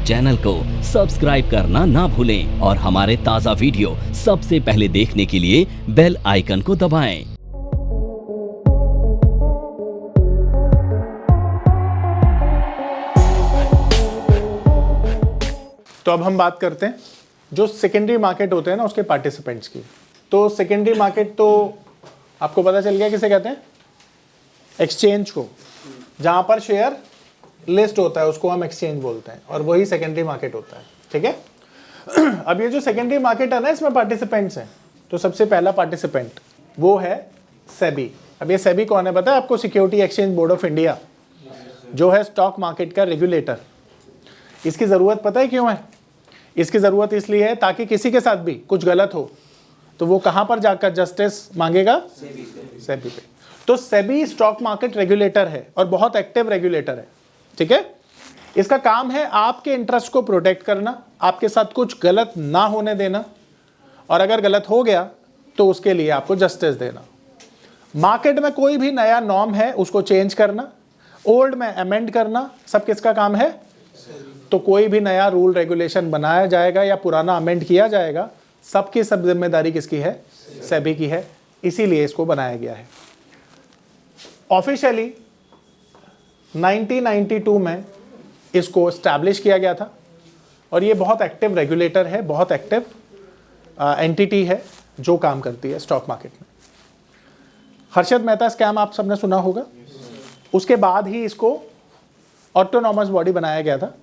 Channel को subscribe करना ना भूलें और हमारे ताज़ा वीडियो सबसे पहले देखने के लिए बेल आइकन को दबाएं। तो अब हम बात करते हैं जो सेकेंडरी मार्केट होते हैं ना उसके पार्टिसिपेंट्स की। तो सेकेंडरी मार्केट तो आपको पता चल गया किसे कहते हैं, एक्सचेंज को। जहां पर शेयर लिस्ट होता है उसको हम एक्सचेंज बोलते हैं और वही सेकेंडरी मार्केट होता है। ठीक है। अब ये जो सेकेंडरी मार्केट है ना इसमें पार्टिसिपेंट्स हैं। तो सबसे पहला पार्टिसिपेंट वो है सेबी। अब ये सेबी कौन है पता है आपको? Security exchange board of India, जो है स्टॉक मार्केट का रेगुलेटर। इसकी ज़रूरत पता है क्यों है? इसकी ज़रूरत इसलिए है ताकि किसी के साथ भी कुछ गलत हो तो वो कहाँ पर जाकर जस्टिस मांगेगा? सेबी पे। तो सेबी स्टॉक मार्केट रेगुलेटर है और बहुत एक्टिव रेगुलेटर है। ठीक है। इसका काम है आपके इंटरेस्ट को प्रोटेक्ट करना, आपके साथ कुछ गलत ना होने देना, और अगर गलत हो गया तो उसके लिए आपको जस्टिस देना। मार्केट में कोई भी नया नॉर्म है उसको चेंज करना, ओल्ड में अमेंड करना, सब किसका काम है? तो कोई भी नया रूल रेगुलेशन बनाया जाएगा या पुराना अमेंड किया जाएगा, सबकी सब जिम्मेदारी किसकी है? सेबी की है। इसीलिए इसको बनाया गया है। ऑफिशियली 1992 में इसको एस्टैब्लिश किया गया था और ये बहुत एक्टिव रेगुलेटर है, बहुत एक्टिव एंटिटी है जो काम करती है स्टॉक मार्केट में। हर्षद मेहता स्कैम आप सबने सुना होगा। उसके बाद ही इसको ऑटोनॉमस बॉडी बनाया गया था।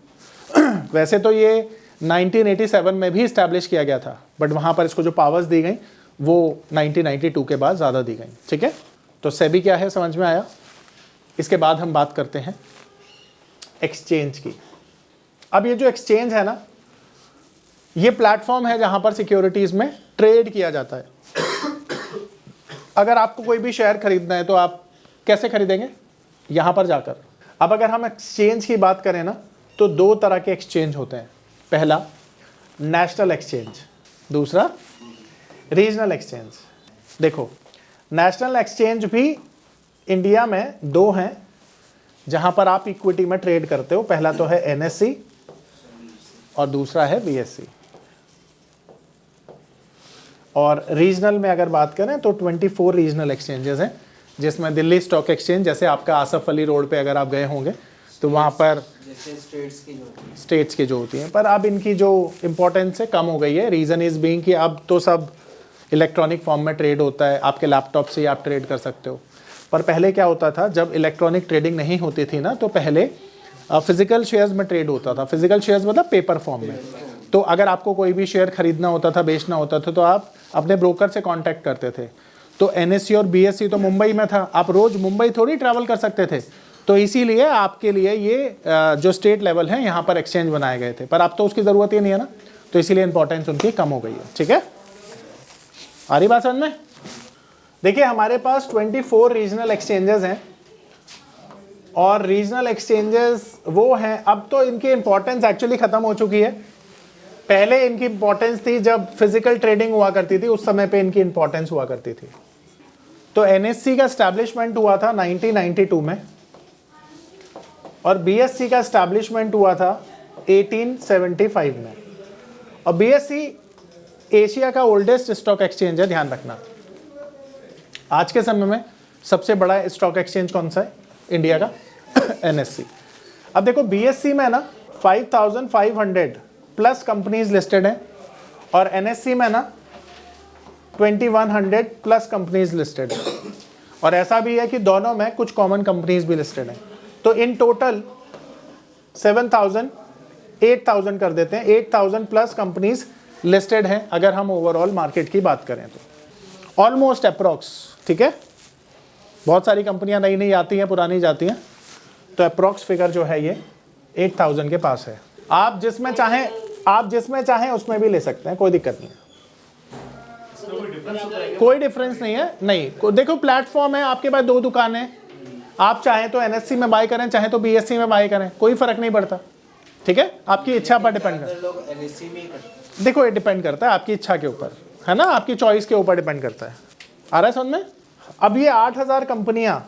वैसे तो ये 1987 में भी इस्टेब्लिश किया गया था, बट वहाँ पर इसको जो पावर्स दी गई वो 1992 के बाद ज़्यादा दी गई। ठीक है। तो सेबी क्या है समझ में आया। इसके बाद हम बात करते हैं एक्सचेंज की। अब ये जो एक्सचेंज है ना, ये प्लेटफॉर्म है जहाँ पर सिक्योरिटीज़ में ट्रेड किया जाता है। अगर आपको कोई भी शेयर खरीदना है तो आप कैसे खरीदेंगे? यहाँ पर जाकर। अब अगर हम एक्सचेंज की बात करें ना तो दो तरह के एक्सचेंज होते हैं। पहला नेशनल एक्सचेंज, दूसरा रीजनल एक्सचेंज। देखो नेशनल एक्सचेंज भी इंडिया में दो हैं जहां पर आप इक्विटी में ट्रेड करते हो। पहला तो है एनएससी और दूसरा है बीएससी। और रीजनल में अगर बात करें तो 24 रीजनल एक्सचेंजेस हैं, जिसमें दिल्ली स्टॉक एक्सचेंज, जैसे आपका आसफ अली रोड पे अगर आप गए होंगे तो वहाँ पर स्टेट्स की जो होती हैं, पर अब इनकी जो इम्पोर्टेंस है कम हो गई है। रीज़न इज़ बीइंग कि अब तो सब इलेक्ट्रॉनिक फॉर्म में ट्रेड होता है, आपके लैपटॉप से ही आप ट्रेड कर सकते हो। पर पहले क्या होता था, जब इलेक्ट्रॉनिक ट्रेडिंग नहीं होती थी ना, तो पहले फिजिकल शेयर्स में ट्रेड होता था। फिजिकल शेयर्स मतलब पेपर फॉर्म में। तो अगर आपको कोई भी शेयर खरीदना होता था, बेचना होता था, तो आप अपने ब्रोकर से कॉन्टैक्ट करते थे। तो एनएससी और बीएससी तो मुंबई में था, आप रोज़ मुंबई थोड़ी ट्रैवल कर सकते थे। तो इसीलिए आपके लिए ये जो स्टेट लेवल है यहाँ पर एक्सचेंज बनाए गए थे, पर अब तो उसकी ज़रूरत ही नहीं है ना, तो इसीलिए इंपॉर्टेंस उनकी कम हो गई है। ठीक है, आ रही बात समझ में? देखिए हमारे पास 24 रीजनल एक्सचेंजेस हैं और रीजनल एक्सचेंजेस वो हैं, अब तो इनकी इंपॉर्टेंस एक्चुअली ख़त्म हो चुकी है। पहले इनकी इंपॉर्टेंस थी जब फिजिकल ट्रेडिंग हुआ करती थी, उस समय पे इनकी इंपॉर्टेंस हुआ करती थी। तो एनएससी का एस्टैब्लिशमेंट हुआ था 1992 में और बीएससी का एस्टैब्लिशमेंट हुआ था 1875 में। और बीएससी एशिया का ओल्डेस्ट स्टॉक एक्सचेंज है, ध्यान रखना। आज के समय में सबसे बड़ा स्टॉक एक्सचेंज कौन सा है इंडिया का? एनएससी। अब देखो बीएससी में ना 5500 प्लस कंपनीज लिस्टेड हैं और एनएससी में ना 2100 प्लस कंपनीज लिस्टेड हैं। और ऐसा भी है कि दोनों में कुछ कॉमन कंपनीज भी लिस्टेड हैं। तो इन टोटल 7000 8000 कर देते हैं, 8000 प्लस कंपनीज लिस्टेड हैं अगर हम ओवरऑल मार्केट की बात करें तो। ऑलमोस्ट अप्रॉक्स, ठीक है, बहुत सारी कंपनियां नई नई आती हैं, पुरानी जाती हैं, तो अप्रॉक्स फिगर जो है ये 8000 के पास है। आप जिसमें चाहें उसमें भी ले सकते हैं, कोई दिक्कत नहीं है। कोई डिफरेंस नहीं है, नहीं। देखो प्लेटफॉर्म है, आपके पास दो दुकानें, आप चाहें तो एनएससी में बाय करें, चाहे तो बीएससी में बाय करें, कोई फर्क नहीं पड़ता। ठीक है, आपकी इच्छा पर डिपेंड करता है। देखो ये डिपेंड करता है आपकी इच्छा के ऊपर, है ना, आपकी चॉइस के ऊपर डिपेंड करता है। आ रहा है समझ में? अब ये 8000 कंपनियां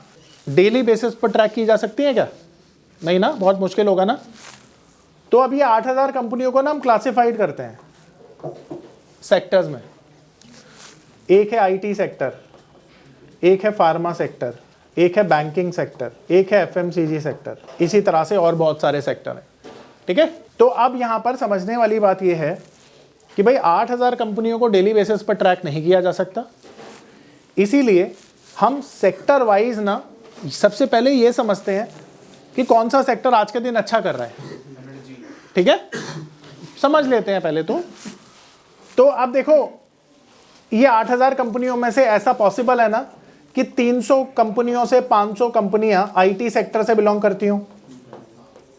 डेली बेसिस पर ट्रैक की जा सकती हैं क्या? नहीं ना, बहुत मुश्किल होगा ना। तो अब ये 8000 कंपनियों को ना हम क्लासिफाइड करते हैं सेक्टर्स में। एक है आईटी सेक्टर, एक है फार्मा सेक्टर, एक है बैंकिंग सेक्टर, एक है एफएमसीजी सेक्टर, इसी तरह से और बहुत सारे सेक्टर हैं। ठीक है, तो अब यहां पर समझने वाली बात यह है कि भाई 8000 कंपनियों को डेली बेसिस पर ट्रैक नहीं किया जा सकता, इसीलिए हम सेक्टर वाइज ना सबसे पहले ये समझते हैं कि कौन सा सेक्टर आज के दिन अच्छा कर रहा है। ठीक है, समझ लेते हैं पहले तो अब देखो ये 8000 कंपनियों में से ऐसा पॉसिबल है ना कि 300 कंपनियों से 500 कंपनियां आईटी सेक्टर से बिलोंग करती हूं,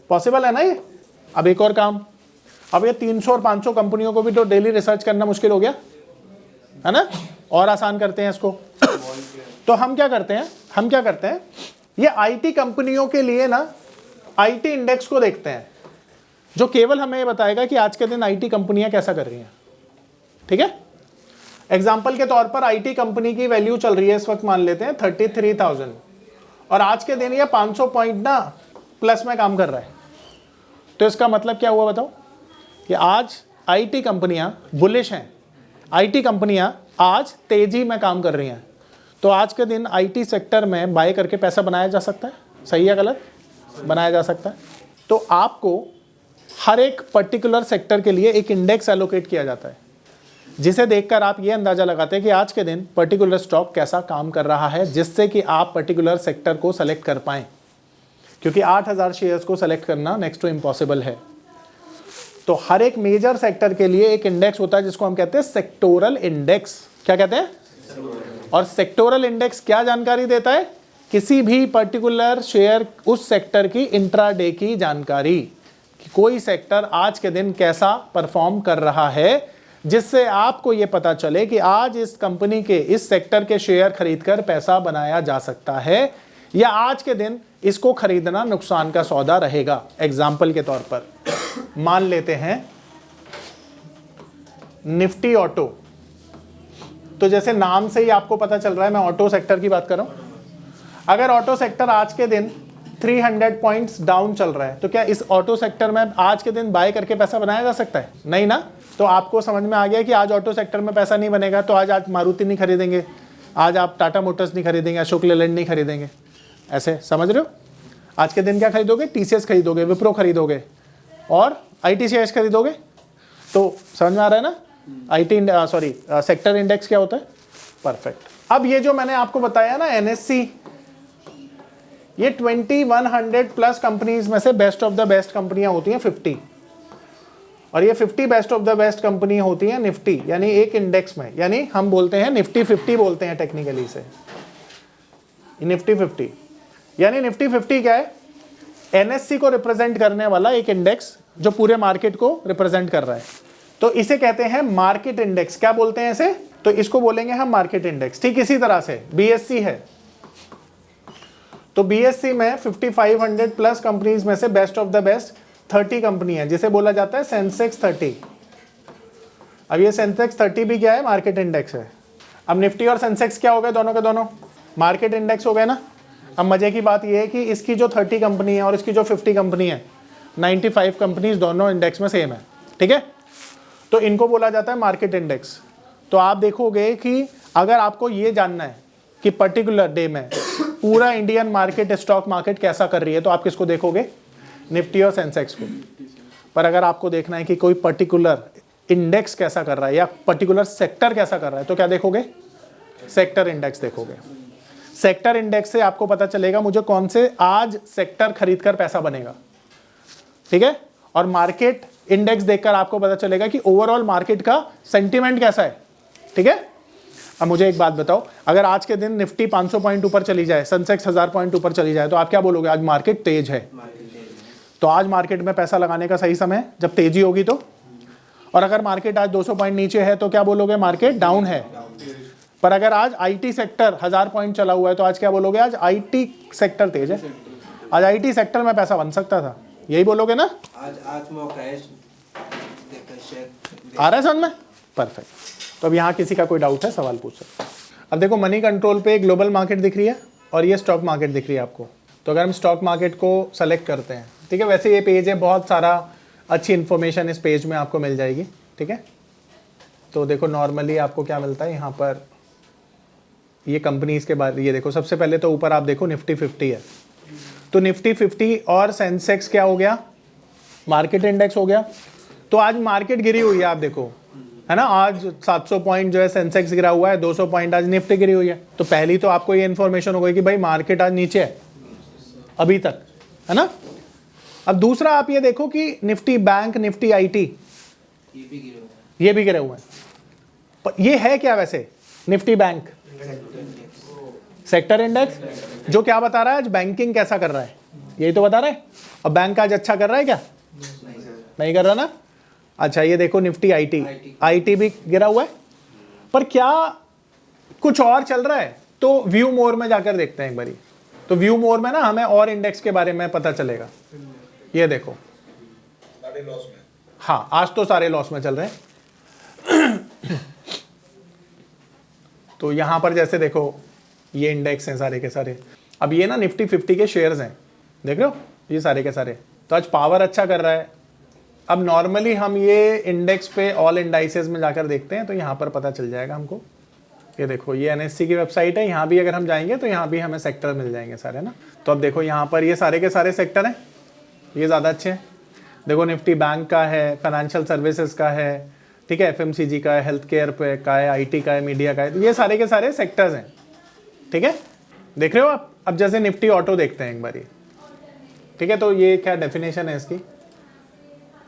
पॉसिबल है ना ये। अब एक और काम, अब ये 300 और 500 कंपनियों को भी तो डेली रिसर्च करना मुश्किल हो गया है ना, और आसान करते हैं इसको। तो हम क्या करते हैं, ये आईटी कंपनियों के लिए ना आईटी इंडेक्स को देखते हैं, जो केवल हमें ये बताएगा कि आज के दिन आईटी कंपनियां कैसा कर रही हैं। ठीक है, एग्जाम्पल के तौर पर आईटी कंपनी की वैल्यू चल रही है इस वक्त, मान लेते हैं 33,000, और आज के दिन ये 500 पॉइंट ना प्लस में काम कर रहा है। तो इसका मतलब क्या हुआ बताओ, कि आज आईटी कंपनियां बुलिश हैं, आईटी कंपनियां आज तेजी में काम कर रही हैं। तो आज के दिन आईटी सेक्टर में बाय करके पैसा बनाया जा सकता है, सही है गलत, बनाया जा सकता है। तो आपको हर एक पर्टिकुलर सेक्टर के लिए एक इंडेक्स एलोकेट किया जाता है, जिसे देखकर आप ये अंदाजा लगाते हैं कि आज के दिन पर्टिकुलर स्टॉक कैसा काम कर रहा है, जिससे कि आप पर्टिकुलर सेक्टर को सेलेक्ट कर पाएं, क्योंकि 8000 शेयर्स को सेलेक्ट करना नेक्स्ट टू इम्पॉसिबल है। तो हर एक मेजर सेक्टर के लिए एक इंडेक्स होता है जिसको हम कहते हैं सेक्टोरल इंडेक्स। क्या कहते हैं? और सेक्टोरल इंडेक्स क्या जानकारी देता है? किसी भी पर्टिकुलर शेयर उस सेक्टर की इंट्राडे की जानकारी, कि कोई सेक्टर आज के दिन कैसा परफॉर्म कर रहा है, जिससे आपको ये पता चले कि आज इस कंपनी के इस सेक्टर के शेयर खरीदकर पैसा बनाया जा सकता है, या आज के दिन इसको खरीदना नुकसान का सौदा रहेगा। एग्जाम्पल के तौर पर मान लेते हैं निफ्टी ऑटो। तो जैसे नाम से ही आपको पता चल रहा है मैं ऑटो सेक्टर की बात कर रहा हूं। अगर ऑटो सेक्टर आज के दिन 300 पॉइंट्स डाउन चल रहा है, तो क्या इस ऑटो सेक्टर में आज के दिन बाय करके पैसा बनाया जा सकता है? नहीं ना। तो आपको समझ में आ गया कि आज ऑटो सेक्टर में पैसा नहीं बनेगा, तो आज मारुति नहीं खरीदेंगे, आज आप टाटा मोटर्स नहीं खरीदेंगे, अशोक लेलैंड नहीं खरीदेंगे। ऐसे समझ रहे हो? आज के दिन क्या खरीदोगे? टीसीएस खरीदोगे, विप्रो खरीदोगे, और आईटीसीएस खरीदोगे। तो समझ में आ रहा है ना सेक्टर इंडेक्स क्या होता है? परफेक्ट। अब ये जो मैंने आपको बताया ना एनएससी, ये 2100 प्लस कंपनीज में से बेस्ट ऑफ द बेस्ट कंपनियां होती हैं 50, और ये 50 best of the best company होती हैं निफ्टी, यानी एक इंडेक्स में, यानी हम बोलते हैं निफ्टी 50 बोलते हैं टेक्निकली से, निफ्टी 50। यानी निफ्टी 50 क्या है? एनएससी को रिप्रेजेंट करने वाला एक इंडेक्स जो पूरे मार्केट को रिप्रेजेंट कर रहा है। तो इसे कहते हैं मार्केट इंडेक्स। क्या बोलते हैं इसे? तो इसको बोलेंगे हम मार्केट इंडेक्स। ठीक इसी तरह से बीएससी है, तो बीएससी में 5500 प्लस कंपनीज में से best of the best 30 company है, जिसे बोला जाता है सेंसेक्स 30। अब ये सेंसेक्स 30 भी क्या है? मार्केट इंडेक्स है। अब निफ्टी और सेंसेक्स क्या हो गए? दोनों के दोनों मार्केट इंडेक्स हो गए ना। अब मजे की बात ये है कि इसकी जो 30 कंपनी है और इसकी जो 50 कंपनी है, 95 कंपनीज दोनों इंडेक्स में सेम है। ठीक है, तो इनको बोला जाता है मार्केट इंडेक्स। तो आप देखोगे कि अगर आपको ये जानना है कि पर्टिकुलर डे में पूरा इंडियन मार्केट, स्टॉक मार्केट कैसा कर रही है, तो आप किसको देखोगे? निफ्टी और सेंसेक्स को। पर अगर आपको देखना है कि कोई पर्टिकुलर इंडेक्स कैसा कर रहा है या पर्टिकुलर सेक्टर कैसा कर रहा है, तो क्या देखोगे? सेक्टर इंडेक्स देखोगे। सेक्टर इंडेक्स से आपको पता चलेगा मुझे कौन से आज सेक्टर खरीदकर पैसा बनेगा। ठीक है, और मार्केट इंडेक्स देखकर आपको पता चलेगा कि ओवरऑल मार्केट का सेंटीमेंट कैसा है। ठीक है, अब मुझे एक बात बताओ, अगर आज के दिन निफ्टी 500 पॉइंट ऊपर चली जाए, सेंसेक्स 1000 पॉइंट ऊपर चली जाए, तो आप क्या बोलोगे? आज मार्केट तेज है। तो आज मार्केट में पैसा लगाने का सही समय जब तेजी होगी तो। और अगर मार्केट आज 200 पॉइंट नीचे है तो क्या बोलोगे? मार्केट डाउन है। पर अगर आज आईटी सेक्टर 1000 पॉइंट चला हुआ है, तो आज क्या बोलोगे? आज आईटी सेक्टर तेज है, आज आईटी सेक्टर में पैसा बन सकता था, यही बोलोगे ना। आज मौका है, आ रहा है समझ में? परफेक्ट। तो अब यहाँ किसी का कोई डाउट है? सवाल पूछ सकते। अब देखो मनी कंट्रोल पे ग्लोबल मार्केट दिख रही है और ये स्टॉक मार्केट दिख रही है आपको। तो अगर हम स्टॉक मार्केट को सेलेक्ट करते हैं, ठीक है, वैसे ये पेज है बहुत सारा अच्छी इन्फॉर्मेशन इस पेज में आपको मिल जाएगी, ठीक है। तो देखो नॉर्मली आपको क्या मिलता है यहाँ पर, ये कंपनीज के बारे, ये देखो सबसे पहले तो ऊपर आप देखो निफ्टी 50 है, तो निफ्टी 50 और सेंसेक्स क्या हो गया, मार्केट इंडेक्स हो गया। तो आज मार्केट गिरी हुई है, आप देखो है ना, आज 700 पॉइंट जो है सेंसेक्स गिरा हुआ है, 200 पॉइंट आज निफ्टी गिरी हुई है। तो पहली तो आपको ये इन्फॉर्मेशन हो गई कि भाई मार्केट आज नीचे है अभी तक, है ना। अब दूसरा आप ये देखो कि निफ्टी बैंक, निफ्टी आईटी ये भी गिरे हुए हैं। ये है क्या वैसे, निफ्टी बैंक सेक्टर इंडेक्स, जो क्या बता रहा है आज बैंकिंग कैसा कर रहा है, यही तो बता रहा है। अब बैंक आज अच्छा कर रहा है क्या, नहीं कर रहा ना। अच्छा ये देखो निफ्टी आईटी भी गिरा हुआ है, पर क्या कुछ और चल रहा है, तो व्यू मोर में जाकर देखते हैं एक बारी। तो व्यू मोर में ना हमें और इंडेक्स के बारे में पता चलेगा। ये देखो सारे लॉस में, हाँ आज तो सारे लॉस में चल रहे हैं। तो यहां पर जैसे देखो ये इंडेक्स हैं सारे के सारे। अब ये ना निफ्टी 50 के शेयर्स हैं, देख रहे हो ये सारे के सारे। तो आज पावर अच्छा कर रहा है। अब नॉर्मली हम ये इंडेक्स पे ऑल इंडाइसेस में जाकर देखते हैं, तो यहाँ पर पता चल जाएगा हमको। ये देखो ये एनएससी की वेबसाइट है, यहाँ भी अगर हम जाएंगे तो यहाँ भी हमें सेक्टर मिल जाएंगे सारे ना। तो अब देखो यहाँ पर ये सारे के सारे सेक्टर हैं, ये ज़्यादा अच्छे हैं। देखो निफ्टी बैंक का है, फाइनेंशियल सर्विसेज का है, ठीक है, एफएमसीजी का है, हेल्थ केयर पे का है, आईटी का है, मीडिया का है। तो ये सारे के सारे सेक्टर्स हैं, ठीक है, देख रहे हो आप। अब जैसे निफ्टी ऑटो देखते हैं एक बारी, ठीक है। तो ये क्या डेफिनेशन है इसकी।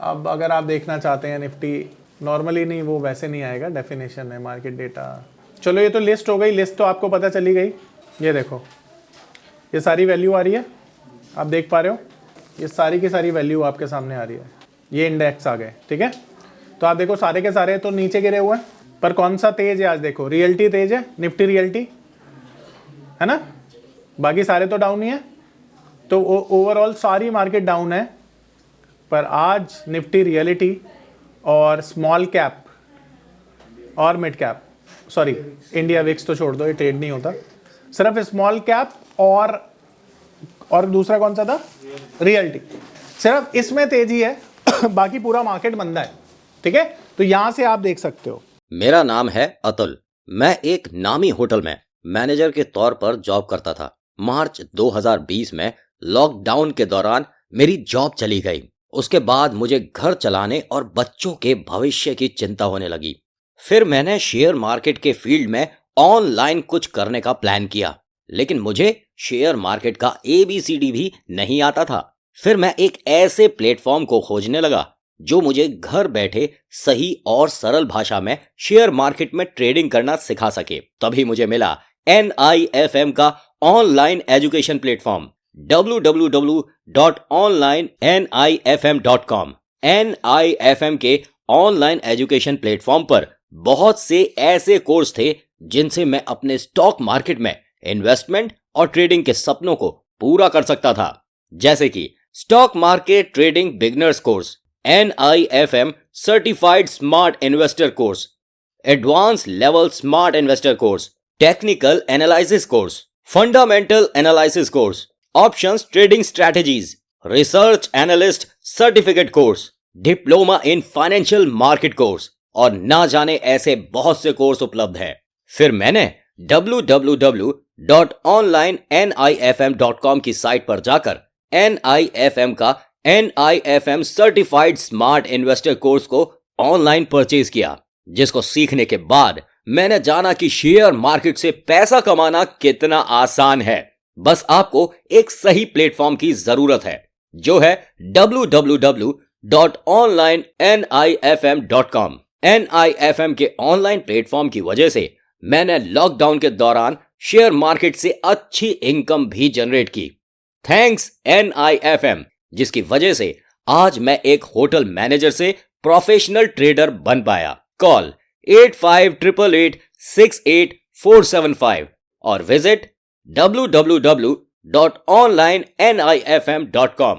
अब अगर आप देखना चाहते हैं निफ्टी नॉर्मली, नहीं वो वैसे नहीं आएगा, डेफिनेशन है मार्केट डेटा। चलो ये तो लिस्ट हो गई, लिस्ट तो आपको पता चली गई। ये देखो ये सारी वैल्यू आ रही है, आप देख पा रहे हो, ये सारी की सारी वैल्यू आपके सामने आ रही है। ये इंडेक्स आ गए, ठीक है। तो आप देखो सारे के सारे तो नीचे गिरे हुए हैं, पर कौन सा तेज है आज, देखो रियल्टी तेज है, निफ्टी रियल्टी है ना, बाकी सारे तो डाउन ही है। तो ओवरऑल सारी मार्केट डाउन है, पर आज निफ्टी रियलिटी और स्मॉल कैप और mid cap, sorry India VIX तो छोड़ दो, ये ट्रेड नहीं होता, सिर्फ स्मॉल कैप और दूसरा कौन सा था, रियलिटी, सिर्फ इसमें तेजी है। बाकी पूरा मार्केट मंदा है, ठीक है। तो यहां से आप देख सकते हो। मेरा नाम है अतुल, मैं एक नामी होटल में मैनेजर के तौर पर जॉब करता था। मार्च 2020 में लॉकडाउन के दौरान मेरी जॉब चली गई। उसके बाद मुझे घर चलाने और बच्चों के भविष्य की चिंता होने लगी। फिर मैंने शेयर मार्केट के फील्ड में ऑनलाइन कुछ करने का प्लान किया, लेकिन मुझे शेयर मार्केट का ABCD भी नहीं आता था। फिर मैं एक ऐसे प्लेटफॉर्म को खोजने लगा जो मुझे घर बैठे सही और सरल भाषा में शेयर मार्केट में ट्रेडिंग करना सिखा सके। तभी मुझे मिला NIFM का online education platform www.onlinenifm.com। NIFM के ऑनलाइन एजुकेशन प्लेटफॉर्म पर बहुत से ऐसे कोर्स थे जिनसे मैं अपने स्टॉक मार्केट में इन्वेस्टमेंट और ट्रेडिंग के सपनों को पूरा कर सकता था, जैसे कि stock market trading beginners course, NIFM certified smart investor course, advance level smart investor course, technical analysis course, fundamental analysis course, options trading strategies, research analyst certificate course, diploma in financial market course और ना जाने ऐसे बहुत से course उपलब्ध हैं। फिर मैंने www.onlinenifm.com की साइट पर जाकर NIFM का NIFM certified smart investor course को ऑनलाइन परचेज किया, जिसको सीखने के बाद मैंने जाना कि शेयर मार्केट से पैसा कमाना कितना आसान है। बस आपको एक सही प्लेटफॉर्म की जरूरत है, जो है www.onlinenifm.com। NIFM के ऑनलाइन प्लेटफॉर्म की वजह से मैंने लॉकडाउन के दौरान शेयर मार्केट से अच्छी इनकम भी जनरेट की। थैंक्स NIFM, जिसकी वजह से आज मैं एक होटल मैनेजर से प्रोफेशनल ट्रेडर बन पाया। कॉल 8588868475 और विजिट www.onlinenifm.com।